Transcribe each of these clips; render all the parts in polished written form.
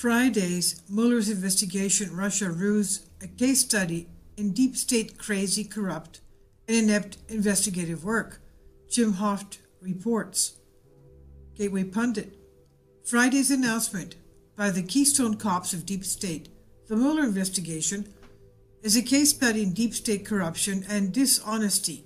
Friday's Mueller's investigation Russia ruse, a case study in deep state crazy, corrupt, and inept investigative work, Jim Hoft reports. Gateway Pundit. Friday's announcement by the Keystone Cops of Deep State, the Mueller investigation, is a case study in deep state corruption and dishonesty.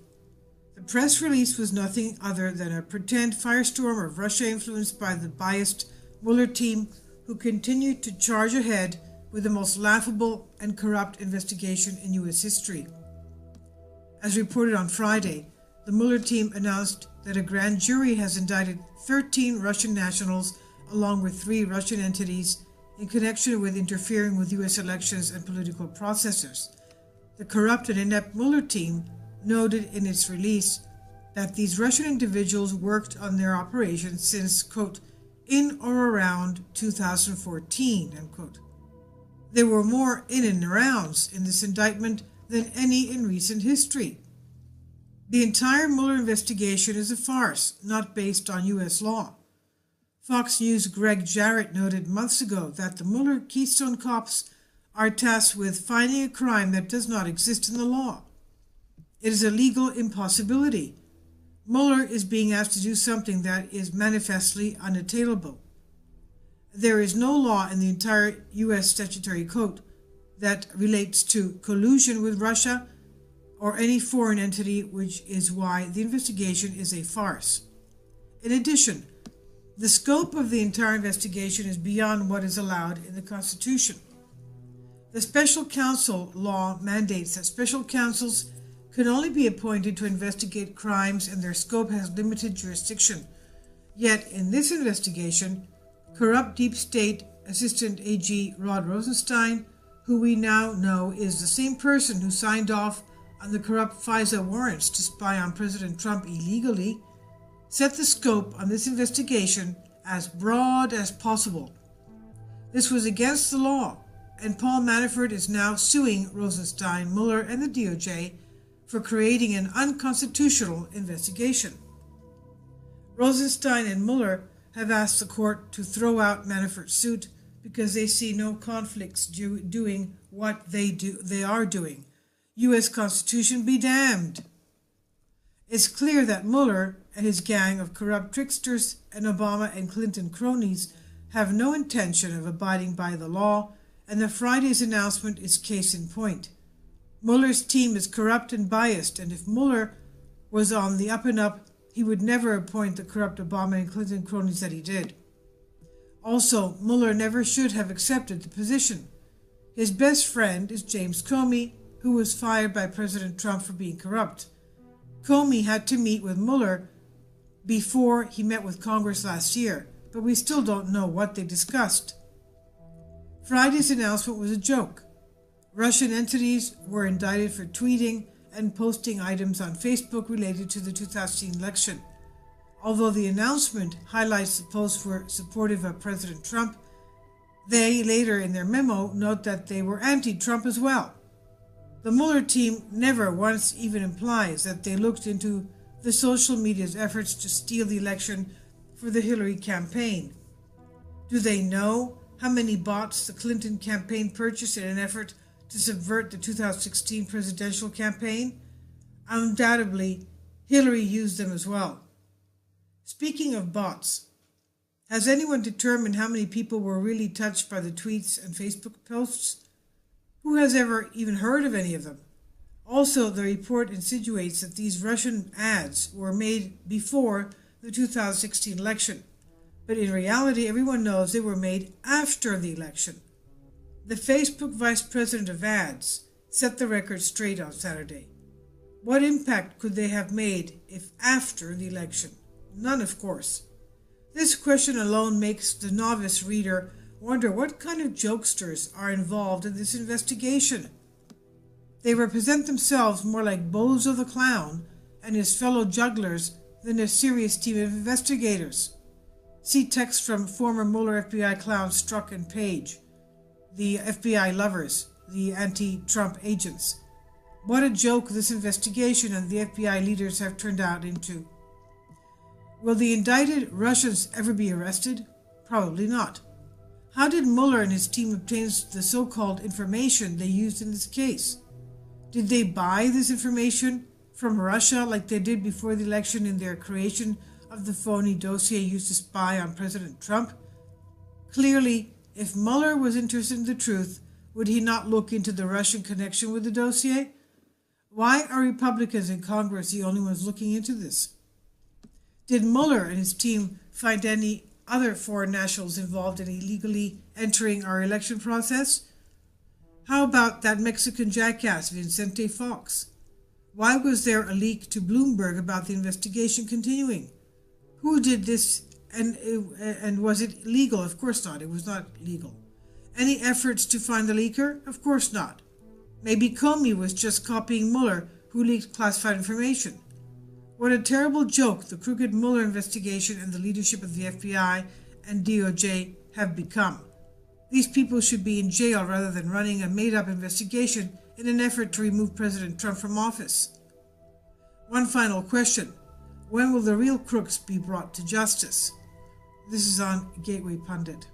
The press release was nothing other than a pretend firestorm of Russia influenced by the biased Mueller team, who continued to charge ahead with the most laughable and corrupt investigation in U.S. history. As reported on Friday, the Mueller team announced that a grand jury has indicted 13 Russian nationals along with 3 Russian entities in connection with interfering with U.S. elections and political processes. The corrupt and inept Mueller team noted in its release that these Russian individuals worked on their operations since, quote, in or around 2014, unquote. There were more in and arounds in this indictment than any in recent history. The entire Mueller investigation is a farce, not based on U.S. law. Fox News' Greg Jarrett noted months ago that the Mueller Keystone Cops are tasked with finding a crime that does not exist in the law. It is a legal impossibility. Mueller is being asked to do something that is manifestly unattainable. There is no law in the entire U.S. statutory code that relates to collusion with Russia or any foreign entity, which is why the investigation is a farce. In addition, the scope of the entire investigation is beyond what is allowed in the Constitution. The special counsel law mandates that special counsels can only be appointed to investigate crimes, and their scope has limited jurisdiction. Yet, in this investigation, corrupt deep state assistant AG Rod Rosenstein, who we now know is the same person who signed off on the corrupt FISA warrants to spy on President Trump illegally, set the scope on this investigation as broad as possible. This was against the law, and Paul Manafort is now suing Rosenstein, Mueller, and the DOJ for creating an unconstitutional investigation. Rosenstein and Mueller have asked the court to throw out Manafort's suit because they see no conflicts doing what they are doing. U.S. Constitution be damned. It's clear that Mueller and his gang of corrupt tricksters and Obama and Clinton cronies have no intention of abiding by the law, and the Friday's announcement is case in point. Mueller's team is corrupt and biased, and if Mueller was on the up and up, he would never appoint the corrupt Obama and Clinton cronies that he did. Also, Mueller never should have accepted the position. His best friend is James Comey, who was fired by President Trump for being corrupt. Comey had to meet with Mueller before he met with Congress last year, but we still don't know what they discussed. Friday's announcement was a joke. Russian entities were indicted for tweeting and posting items on Facebook related to the 2016 election. Although the announcement highlights the posts were supportive of President Trump, they later in their memo note that they were anti-Trump as well. The Mueller team never once even implies that they looked into the social media's efforts to steal the election for the Hillary campaign. Do they know how many bots the Clinton campaign purchased in an effort to subvert the 2016 presidential campaign? Undoubtedly, Hillary used them as well. Speaking of bots, has anyone determined how many people were really touched by the tweets and Facebook posts? Who has ever even heard of any of them? Also, the report insinuates that these Russian ads were made before the 2016 election, but in reality, everyone knows they were made after the election. The Facebook vice president of ads set the record straight on Saturday. What impact could they have made if after the election? None, of course. This question alone makes the novice reader wonder what kind of jokesters are involved in this investigation. They represent themselves more like Bozo the Clown and his fellow jugglers than a serious team of investigators. See text from former Mueller FBI clown Strzok and Page, the FBI lovers, the anti-Trump agents. What a joke this investigation and the FBI leaders have turned out into. Will the indicted Russians ever be arrested? Probably not. How did Mueller and his team obtain the so-called information they used in this case? Did they buy this information from Russia like they did before the election in their creation of the phony dossier used to spy on President Trump? Clearly, if Mueller was interested in the truth, would he not look into the Russian connection with the dossier? Why are Republicans in Congress the only ones looking into this? Did Mueller and his team find any other foreign nationals involved in illegally entering our election process? How about that Mexican jackass Vicente Fox? Why was there a leak to Bloomberg about the investigation continuing? Who did this, and was it legal? Of course not. It was not legal. Any efforts to find the leaker? Of course not. Maybe Comey was just copying Mueller, who leaked classified information. What a terrible joke the crooked Mueller investigation and the leadership of the FBI and DOJ have become. These people should be in jail rather than running a made-up investigation in an effort to remove President Trump from office. One final question. When will the real crooks be brought to justice? This is on Gateway Pundit.